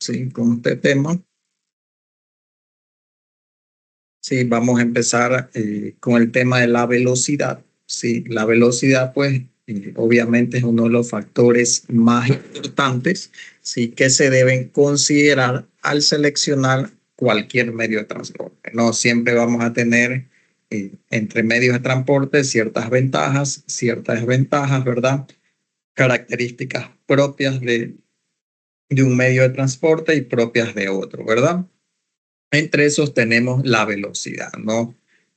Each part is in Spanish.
Sí, con este tema. Sí, vamos a empezar con el tema de la velocidad. Sí, la velocidad, pues, obviamente es uno de los factores más importantes, sí, que se deben considerar al seleccionar cualquier medio de transporte. No siempre vamos a tener entre medios de transporte ciertas desventajas, ¿verdad? Características propias de un medio de transporte y propias de otro, ¿verdad? Entre esos tenemos la velocidad, ¿no?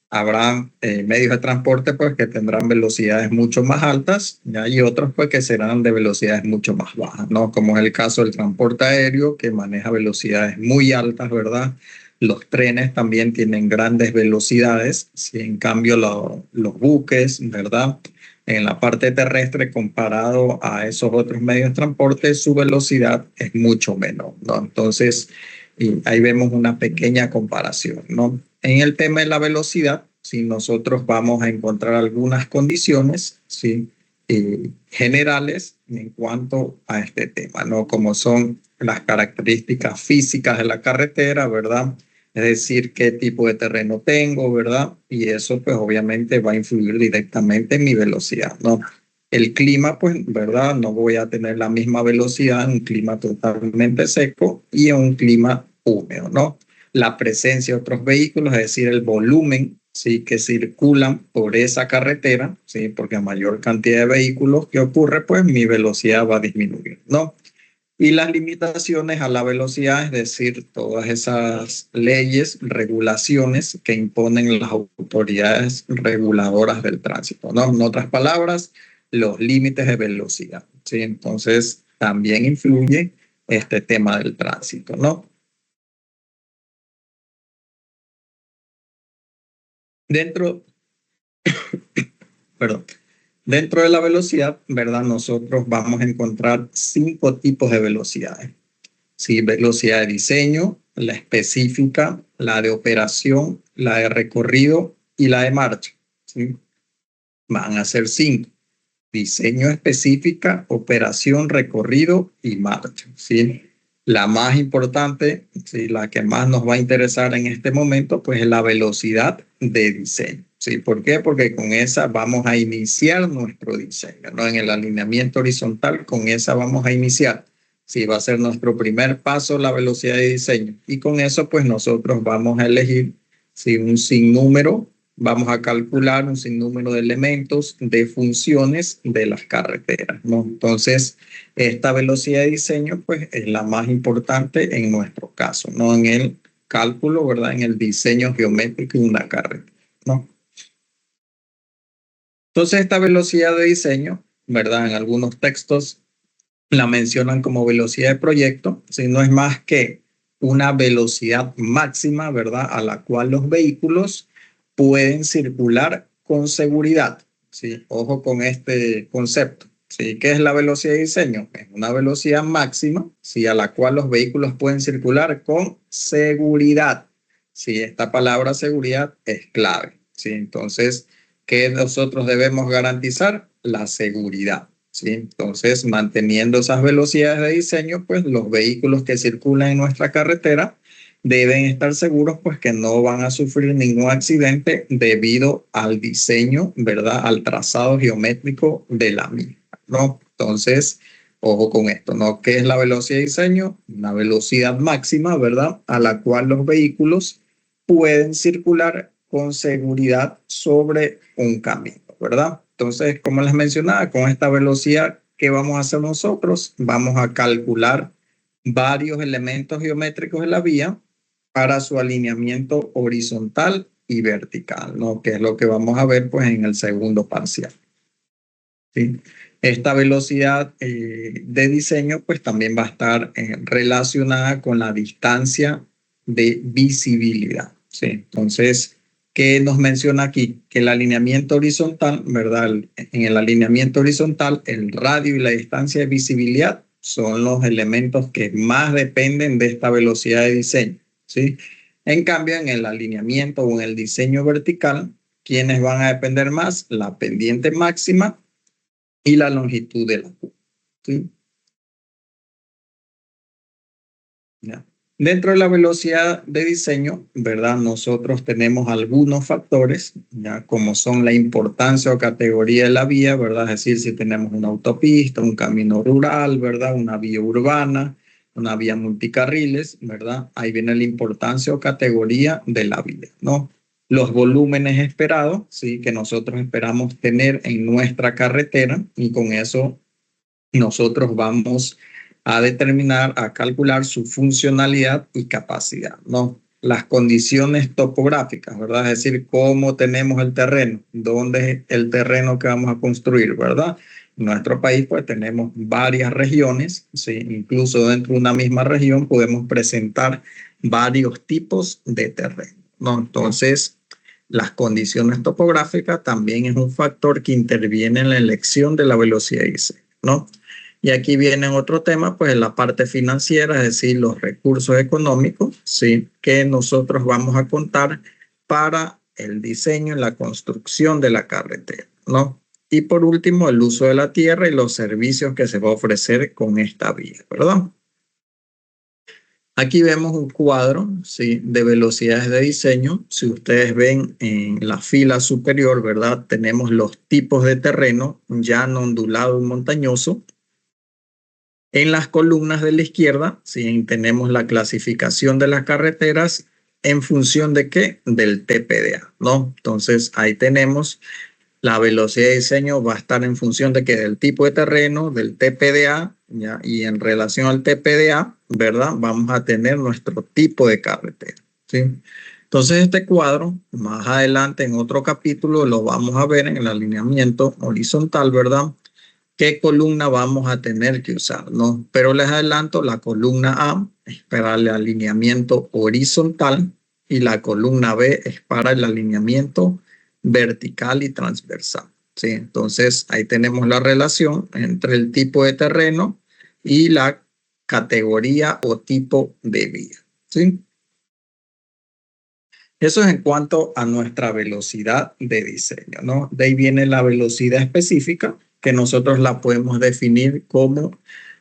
Habrá medios de transporte pues que tendrán velocidades mucho más altas, ¿ya? Y otros pues que serán de velocidades mucho más bajas, ¿no? Como es el caso del transporte aéreo que maneja velocidades muy altas, ¿verdad? Los trenes también tienen grandes velocidades, ¿sí? En cambio los buques, ¿verdad? En la parte terrestre comparado a esos otros medios de transporte, su velocidad es mucho menor, ¿no? Entonces, y ahí vemos una pequeña comparación, ¿no? En el tema de la velocidad, si nosotros vamos a encontrar algunas condiciones, ¿sí? Generales en cuanto a este tema, ¿no? Como son las características físicas de la carretera, ¿verdad? Es decir, qué tipo de terreno tengo, ¿verdad? Y eso pues obviamente va a influir directamente en mi velocidad, ¿no? El clima, pues, ¿verdad? No voy a tener la misma velocidad en un clima totalmente seco y en un clima húmedo, ¿no? La presencia de otros vehículos, es decir, el volumen, ¿sí? Que circulan por esa carretera, ¿sí? Porque a mayor cantidad de vehículos que ocurre, pues mi velocidad va a disminuir, ¿no? Y las limitaciones a la velocidad, es decir, todas esas leyes, regulaciones que imponen las autoridades reguladoras del tránsito, ¿no? En otras palabras, los límites de velocidad, ¿sí? Entonces, también influye este tema del tránsito, ¿no? Dentro, perdón, dentro de la velocidad, ¿verdad? Nosotros vamos a encontrar 5 tipos de velocidades. Sí, velocidad de diseño, la específica, la de operación, la de recorrido y la de marcha. ¿Sí? Van a ser 5. Diseño específica, operación, recorrido y marcha. ¿Sí? La más importante, ¿sí? La que más nos va a interesar en este momento, pues es la velocidad de diseño. ¿Sí? ¿Por qué? Porque con esa vamos a iniciar nuestro diseño, ¿no? En el alineamiento horizontal, con esa vamos a iniciar. Sí, va a ser nuestro primer paso la velocidad de diseño. Y con eso, pues nosotros vamos a elegir sí, un sinnúmero, vamos a calcular un sinnúmero de elementos, de funciones de las carreteras, ¿no? Entonces, esta velocidad de diseño, pues, es la más importante en nuestro caso, ¿no? En el cálculo, ¿verdad? En el diseño geométrico de una carretera, ¿no? Entonces, esta velocidad de diseño, ¿verdad? En algunos textos la mencionan como velocidad de proyecto, si no es más que una velocidad máxima, ¿verdad? A la cual los vehículos pueden circular con seguridad. ¿Sí? Ojo con este concepto. ¿Sí? ¿Qué es la velocidad de diseño? Es una velocidad máxima, ¿sí? A la cual los vehículos pueden circular con seguridad. ¿Sí? Esta palabra seguridad es clave. ¿Sí? Entonces, ¿qué nosotros debemos garantizar? La seguridad. ¿Sí? Entonces, manteniendo esas velocidades de diseño, pues los vehículos que circulan en nuestra carretera deben estar seguros pues que no van a sufrir ningún accidente debido al diseño, ¿verdad? Al trazado geométrico de la misma, ¿no? Entonces, ojo con esto, ¿no? ¿Qué es la velocidad de diseño? Una velocidad máxima, ¿verdad? A la cual los vehículos pueden circular con seguridad sobre un camino, ¿verdad? Entonces, como les mencionaba, con esta velocidad, ¿qué vamos a hacer nosotros? Vamos a calcular varios elementos geométricos de la vía para su alineamiento horizontal y vertical, ¿no? Que es lo que vamos a ver pues en el segundo parcial. ¿Sí? Esta velocidad de diseño pues también va a estar relacionada con la distancia de visibilidad. ¿Sí? Entonces, ¿qué nos menciona aquí? Que el alineamiento horizontal, ¿verdad? En el alineamiento horizontal, el radio y la distancia de visibilidad son los elementos que más dependen de esta velocidad de diseño. ¿Sí? En cambio, en el alineamiento o en el diseño vertical, ¿quiénes van a depender más? La pendiente máxima y la longitud de la curva. ¿Sí? ¿ya? Dentro de la velocidad de diseño, ¿verdad? Nosotros tenemos algunos factores, ¿ya? Como son la importancia o categoría de la vía, ¿verdad? Es decir, si tenemos una autopista, un camino rural, ¿verdad? Una vía urbana, una vía multicarriles, ¿verdad? Ahí viene la importancia o categoría de la vía, ¿no? Los volúmenes esperados, ¿sí? Que nosotros esperamos tener en nuestra carretera, y con eso nosotros vamos a determinar, a calcular su funcionalidad y capacidad, ¿no? Las condiciones topográficas, ¿verdad? Es decir, cómo tenemos el terreno, dónde es el terreno que vamos a construir, ¿verdad? En nuestro país, pues tenemos varias regiones, ¿sí? Incluso dentro de una misma región podemos presentar varios tipos de terreno, ¿no? Entonces, las condiciones topográficas también es un factor que interviene en la elección de la velocidad de diseño, ¿no? Y aquí viene otro tema, pues la parte financiera, es decir, los recursos económicos, ¿sí? Que nosotros vamos a contar para el diseño y la construcción de la carretera, ¿no? Y por último, el uso de la tierra y los servicios que se va a ofrecer con esta vía, ¿verdad? Aquí vemos un cuadro, ¿sí? De velocidades de diseño. Si ustedes ven en la fila superior, ¿verdad? Tenemos los tipos de terreno, llano, ondulado y montañoso. En las columnas de la izquierda, ¿sí? Tenemos la clasificación de las carreteras en función de qué? Del TPDA, ¿no? Entonces ahí tenemos la velocidad de diseño va a estar en función de qué? Del tipo de terreno, del TPDA, ¿ya? Y en relación al TPDA, ¿verdad? Vamos a tener nuestro tipo de carretera, ¿sí? Entonces este cuadro, más adelante en otro capítulo, lo vamos a ver en el alineamiento horizontal, ¿verdad? ¿Qué columna vamos a tener que usar, no? Pero les adelanto, la columna A es para el alineamiento horizontal y la columna B es para el alineamiento vertical y transversal, ¿sí? Entonces, ahí tenemos la relación entre el tipo de terreno y la categoría o tipo de vía, ¿sí? Eso es en cuanto a nuestra velocidad de diseño, ¿no? De ahí viene la velocidad específica, que nosotros la podemos definir como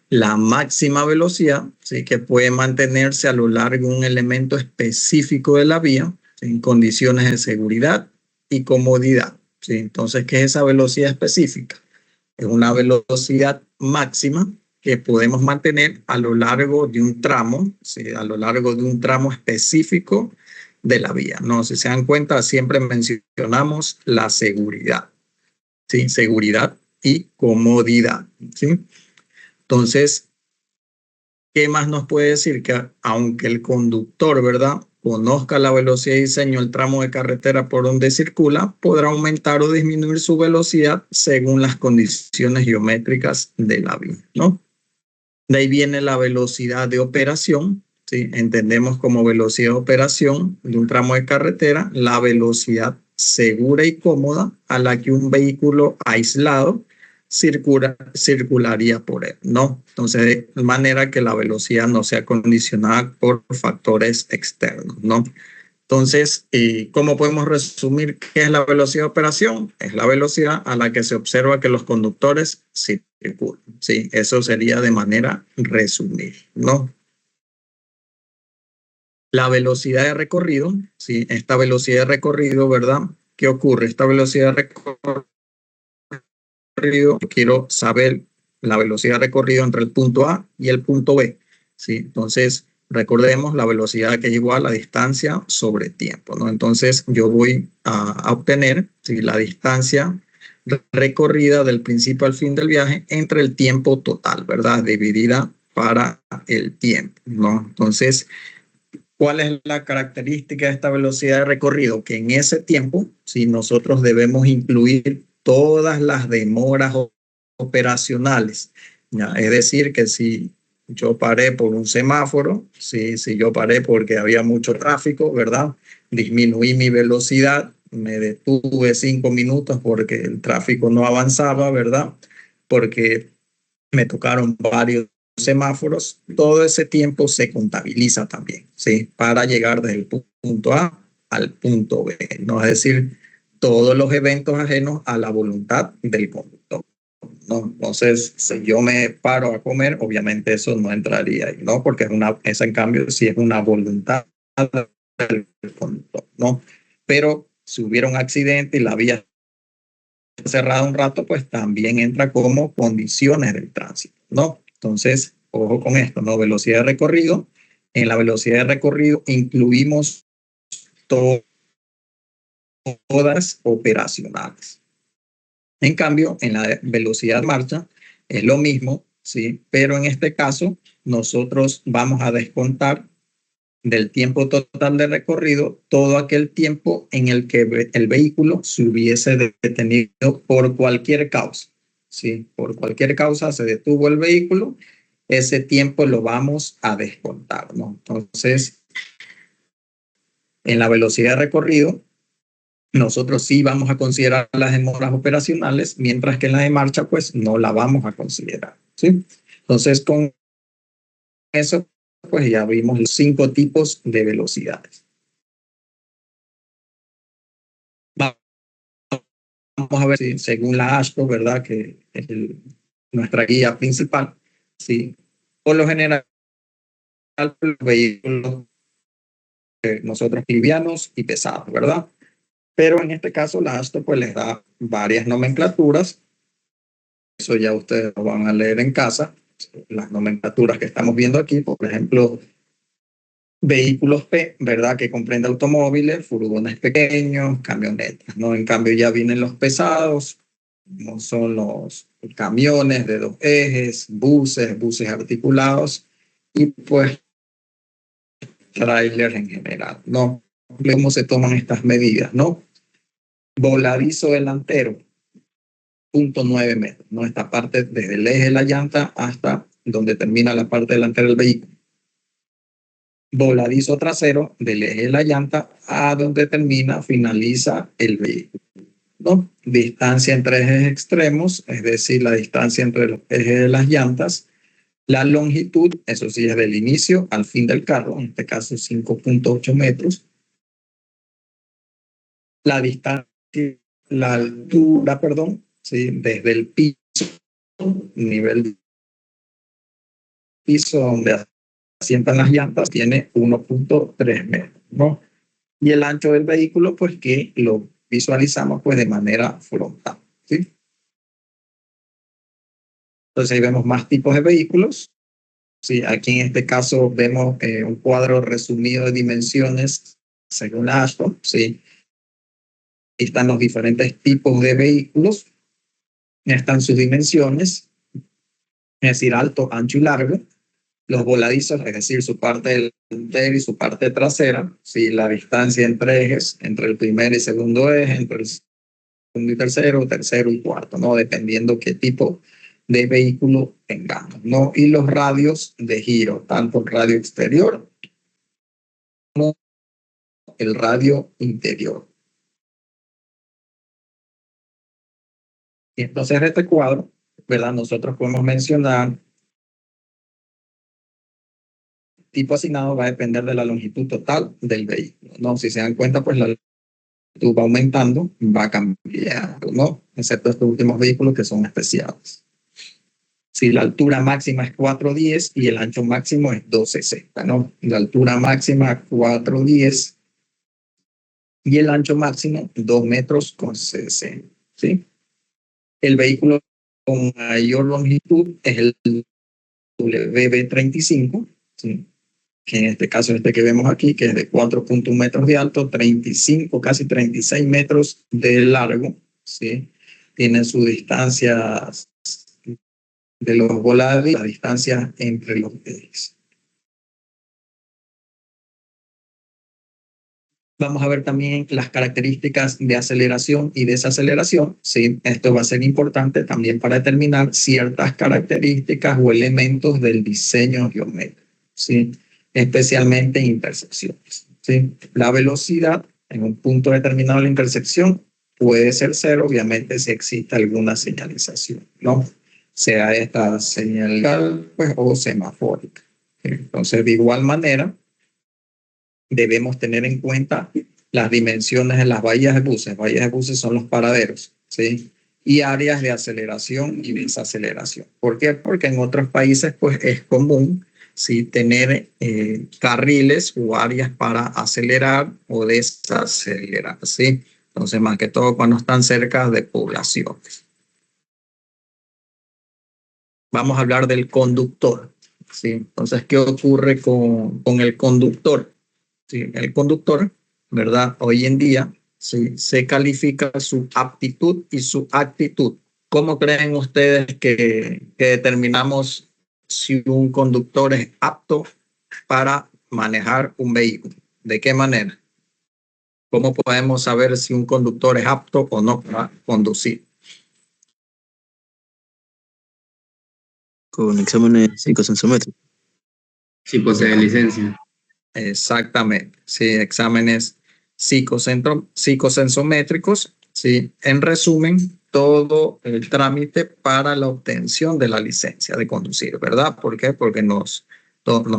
la máxima velocidad, ¿sí? Que puede mantenerse a lo largo de un elemento específico de la vía, ¿sí? En condiciones de seguridad y comodidad, ¿sí? Entonces, ¿qué es esa velocidad específica? Es una velocidad máxima que podemos mantener a lo largo de un tramo, ¿sí? A lo largo de un tramo específico de la vía. No, si se dan cuenta, siempre mencionamos la seguridad, ¿sí? Seguridad y comodidad, ¿sí? Entonces, ¿qué más nos puede decir? Que aunque el conductor, ¿verdad?, conozca la velocidad de diseño del tramo de carretera por donde circula, podrá aumentar o disminuir su velocidad según las condiciones geométricas de la vía, ¿no? De ahí viene la velocidad de operación, ¿sí? Entendemos como velocidad de operación de un tramo de carretera la velocidad segura y cómoda a la que un vehículo aislado circularía por él, ¿no? Entonces, de manera que la velocidad no sea condicionada por factores externos, ¿no? Entonces, ¿cómo podemos resumir qué es la velocidad de operación? Es la velocidad a la que se observa que los conductores circulan. Sí, eso sería de manera resumida, ¿no? La velocidad de recorrido, sí, esta velocidad de recorrido, ¿verdad? ¿Qué ocurre? Esta velocidad de recorrido, quiero saber la velocidad de recorrido entre el punto A y el punto B, ¿sí? Entonces, recordemos la velocidad que es igual a distancia sobre tiempo, ¿no? Entonces, yo voy a obtener, ¿sí?, la distancia recorrida del principio al fin del viaje entre el tiempo total, ¿verdad? Dividida para el tiempo, ¿no? Entonces, ¿cuál es la característica de esta velocidad de recorrido? Que en ese tiempo, si nosotros debemos incluir todas las demoras operacionales, ¿ya? Es decir, que si yo paré por un semáforo, si yo paré porque había mucho tráfico, ¿verdad? Disminuí mi velocidad, me detuve 5 minutos porque el tráfico no avanzaba, ¿verdad? Porque me tocaron varios semáforos, todo ese tiempo se contabiliza también, ¿sí? Para llegar desde el punto A al punto B, ¿no? Es decir, todos los eventos ajenos a la voluntad del conductor. ¿no? Entonces, si yo me paro a comer, obviamente eso no entraría ahí, ¿no? Porque esa en cambio sí es una voluntad del conductor, ¿no? Pero si hubiera un accidente y la vía cerrada un rato, pues también entra como condiciones del tránsito, ¿no? Entonces, ojo con esto, ¿no? Velocidad de recorrido. En la velocidad de recorrido incluimos todas operacionales. En cambio, en la velocidad de marcha es lo mismo, ¿sí? Pero en este caso, nosotros vamos a descontar del tiempo total de recorrido todo aquel tiempo en el que el vehículo se hubiese detenido por cualquier causa. ¿Sí? Por cualquier causa se detuvo el vehículo, ese tiempo lo vamos a descontar, ¿no? Entonces, en la velocidad de recorrido, nosotros sí vamos a considerar las demoras operacionales, mientras que en la de marcha, pues no la vamos a considerar. ¿Sí? Entonces, con eso, pues ya vimos los 5 tipos de velocidades. Vamos a ver si según la AASHTO, ¿verdad? Que es nuestra guía principal, ¿sí? Por lo general, los vehículos nosotros livianos y pesados, ¿verdad? Pero en este caso la AASHTO pues les da varias nomenclaturas, eso ya ustedes lo van a leer en casa, las nomenclaturas que estamos viendo aquí, por ejemplo, vehículos P, ¿verdad? Que comprende automóviles, furgones pequeños, camionetas, ¿no? En cambio ya vienen los pesados, como son los camiones de 2 ejes, buses articulados y pues trailers en general, ¿no? ¿Cómo se toman estas medidas, no? Voladizo delantero, 0.9 metros, ¿no? Esta parte desde el eje de la llanta hasta donde termina la parte delantera del vehículo. Voladizo trasero del eje de la llanta a donde finaliza el vehículo, ¿no? Distancia entre ejes extremos, es decir, la distancia entre los ejes de las llantas. La longitud, eso sí, es del inicio al fin del carro, en este caso 5.8 metros. La distancia, la altura, perdón, ¿sí? Desde el piso, nivel piso donde asientan las llantas, tiene 1.3 metros, ¿no? Y el ancho del vehículo, pues que lo visualizamos pues de manera frontal, ¿sí? Entonces ahí vemos más tipos de vehículos. Sí, aquí en este caso vemos un cuadro resumido de dimensiones según la AASHTO, ¿sí? Están los diferentes tipos de vehículos, están sus dimensiones, es decir, alto, ancho y largo, los voladizos, es decir, su parte delantera y su parte trasera, ¿sí? La distancia entre ejes, entre el primer y segundo eje, entre el segundo y tercero y cuarto, ¿no? Dependiendo qué tipo de vehículo tengamos, ¿no? Y los radios de giro, tanto el radio exterior como el radio interior. Y entonces de este cuadro, ¿verdad? Nosotros podemos mencionar tipo asignado va a depender de la longitud total del vehículo, ¿no? Si se dan cuenta, pues la longitud va aumentando, va cambiando, ¿no? Excepto estos últimos vehículos que son especiales. Si la altura máxima es 410 y el ancho máximo es 260, ¿no? La altura máxima 410 y el ancho máximo 2 metros con 60, ¿sí? El vehículo con mayor longitud es el WB35, ¿sí? Que en este caso este que vemos aquí, que es de 4.1 metros de alto, 35, casi 36 metros de largo, ¿sí? Tiene su distancia de los voladizos, la distancia entre los ejes. Vamos a ver también las características de aceleración y desaceleración, ¿sí? Esto va a ser importante también para determinar ciertas características o elementos del diseño geométrico, ¿sí? Especialmente en intersecciones, ¿sí? La velocidad en un punto determinado de la intersección puede ser cero, obviamente, si existe alguna señalización, ¿no? Sea esta señal pues, o semafórica. Entonces, de igual manera, debemos tener en cuenta las dimensiones de las bahías de buses. Bahías de buses son los paraderos, ¿sí? y áreas de aceleración y desaceleración. ¿Por qué? Porque en otros países pues es común, ¿sí?, tener carriles o áreas para acelerar o desacelerar, ¿sí? Entonces, más que todo cuando están cerca de poblaciones. Vamos a hablar del conductor, ¿sí? Entonces, ¿qué ocurre con el conductor? ¿Sí? El conductor, ¿verdad? Hoy en día, ¿sí?, se califica su aptitud y su actitud. ¿Cómo creen ustedes que determinamos si un conductor es apto para manejar un vehículo? ¿De qué manera? ¿Cómo podemos saber si un conductor es apto o no para conducir? Con exámenes psicosensométricos. Si posee licencia. Exactamente, sí, exámenes psicosensométricos, sí. En resumen, todo el trámite para la obtención de la licencia de conducir, ¿verdad? ¿Por qué? Porque nos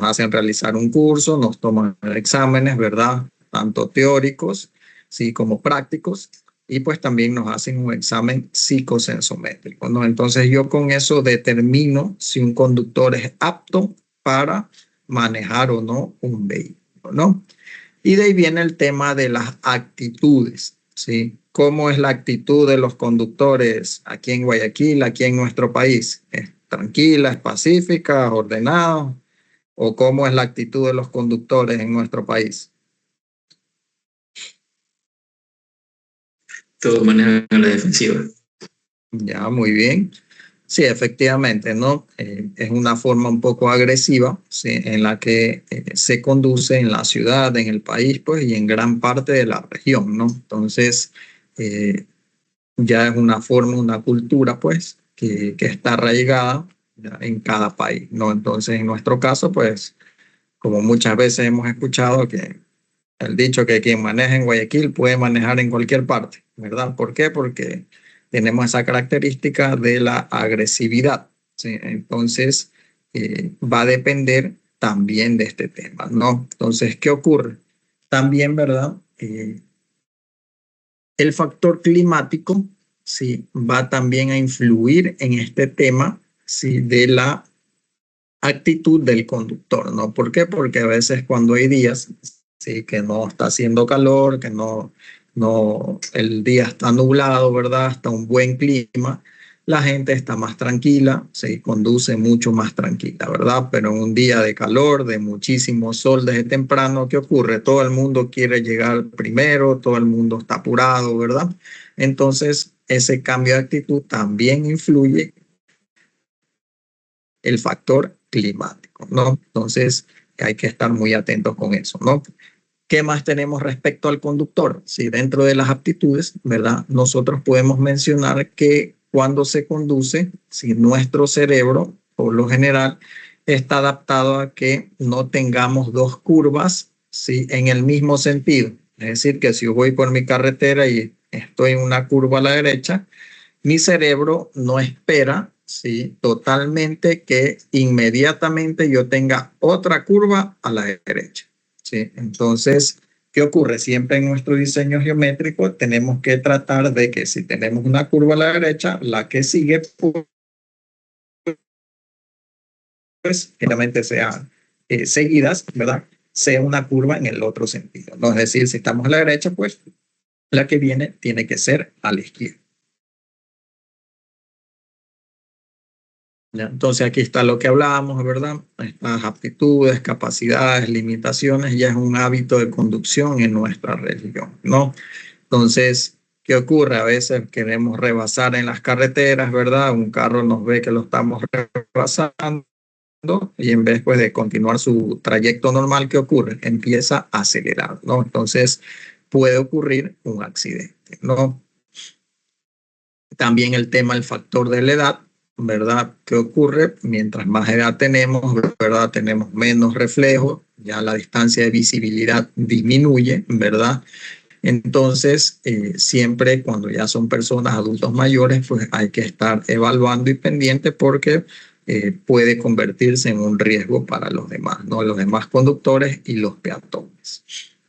hacen realizar un curso, nos toman exámenes, ¿verdad? Tanto teóricos, sí, como prácticos, y pues también nos hacen un examen psicosensométrico, ¿no? Entonces yo con eso determino si un conductor es apto para manejar o no un vehículo, ¿no? Y de ahí viene el tema de las actitudes, ¿sí? ¿Cómo es la actitud de los conductores aquí en Guayaquil, aquí en nuestro país? ¿Es tranquila, es pacífica, ordenada? ¿O cómo es la actitud de los conductores en nuestro país? Todos manejan a la defensiva. Ya, muy bien. Sí, efectivamente, ¿no? Es una forma un poco agresiva, ¿sí?, en la que se conduce en la ciudad, en el país, pues, y en gran parte de la región, ¿no? Entonces, ya es una forma, una cultura, pues, que está arraigada en cada país, ¿no? Entonces, en nuestro caso, pues, como muchas veces hemos escuchado que el dicho que quien maneja en Guayaquil puede manejar en cualquier parte, ¿verdad? ¿Por qué? Porque tenemos esa característica de la agresividad, ¿sí? Entonces, va a depender también de este tema, ¿no? Entonces, ¿qué ocurre? También, ¿verdad? El factor climático, sí, va también a influir en este tema, sí, de la actitud del conductor, ¿no? ¿Por qué? Porque a veces cuando hay días, sí, que no está haciendo calor, que no, el día está nublado, ¿verdad? Está un buen clima, la gente está más tranquila, se conduce mucho más tranquila, ¿verdad? Pero en un día de calor, de muchísimo sol desde temprano, ¿qué ocurre? Todo el mundo quiere llegar primero, todo el mundo está apurado, ¿verdad? Entonces, ese cambio de actitud también influye el factor climático, ¿no? Entonces, hay que estar muy atentos con eso, ¿no? ¿Qué más tenemos respecto al conductor? Si dentro de las aptitudes, ¿verdad? Nosotros podemos mencionar que cuando se conduce, si nuestro cerebro, por lo general, está adaptado a que no tengamos dos curvas, ¿sí?, en el mismo sentido. Es decir, que si yo voy por mi carretera y estoy en una curva a la derecha, mi cerebro no espera, ¿sí?, totalmente que inmediatamente yo tenga otra curva a la derecha, ¿sí? Entonces, ¿qué ocurre? Siempre en nuestro diseño geométrico tenemos que tratar de que si tenemos una curva a la derecha, la que sigue, pues, generalmente sean seguidas, ¿verdad? Sea una curva en el otro sentido, ¿no? Es decir, si estamos a la derecha, pues la que viene tiene que ser a la izquierda. ¿Ya? Entonces aquí está lo que hablábamos, ¿verdad? Estas aptitudes, capacidades, limitaciones, ya es un hábito de conducción en nuestra región, ¿no? Entonces, ¿qué ocurre? A veces queremos rebasar en las carreteras, ¿verdad? Un carro nos ve que lo estamos rebasando y en vez, pues, de continuar su trayecto normal, ¿qué ocurre? Empieza a acelerar, ¿no? Entonces puede ocurrir un accidente, ¿no? También el tema, el factor de la edad, ¿verdad? ¿Qué ocurre? Mientras más edad tenemos, ¿verdad? Tenemos menos reflejo, ya la distancia de visibilidad disminuye, ¿verdad? Entonces, siempre cuando ya son personas adultos mayores, pues hay que estar evaluando y pendiente porque puede convertirse en un riesgo para los demás, ¿no? Los demás conductores y los peatones.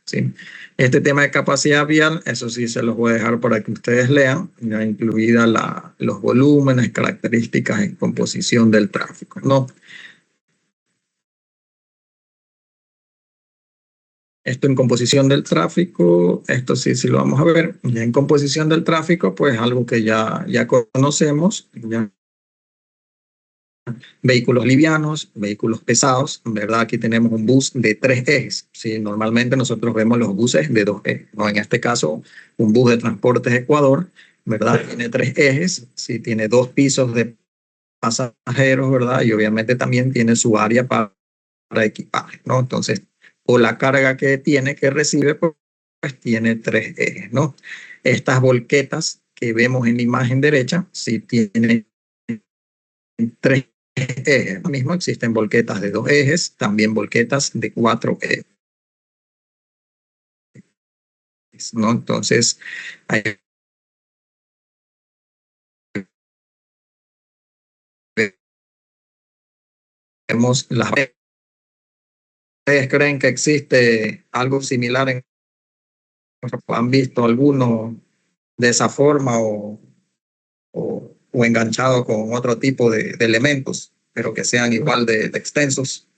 ¿sí? Este tema de capacidad vial, eso sí se los voy a dejar para que ustedes lean, ya incluida los volúmenes, características y composición del tráfico, ¿no? Esto en composición del tráfico, esto sí lo vamos a ver. Ya en composición del tráfico, pues algo que ya conocemos, ya vehículos livianos, vehículos pesados, ¿verdad? Aquí tenemos un bus de 3 ejes. ¿Sí? Normalmente nosotros vemos los buses de 2 ejes. ¿No? En este caso, un bus de Transportes Ecuador, ¿verdad? Tiene 3 ejes, ¿sí? Tiene 2 pisos de pasajeros, ¿verdad? Y obviamente también tiene su área para equipaje, ¿no? Entonces, o la carga que tiene, que recibe, pues tiene 3 ejes, ¿no? Estas volquetas que vemos en la imagen derecha, sí tienen 3 ejes. Lo mismo existen volquetas de 2 ejes, también volquetas de 4 ejes, ¿no? Entonces, ahí vemos las. ¿Ustedes creen que existe algo similar han visto alguno de esa forma o enganchado con otro tipo de elementos, pero que sean igual de extensos?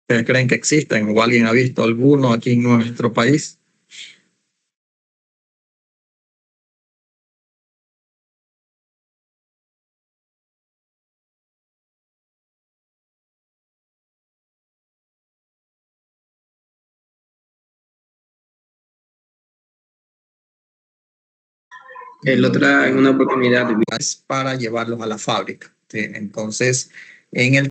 ¿Ustedes creen que existen o alguien ha visto alguno aquí en nuestro país? En una oportunidad Es para llevarlos a la fábrica. ¿Sí? Entonces, en el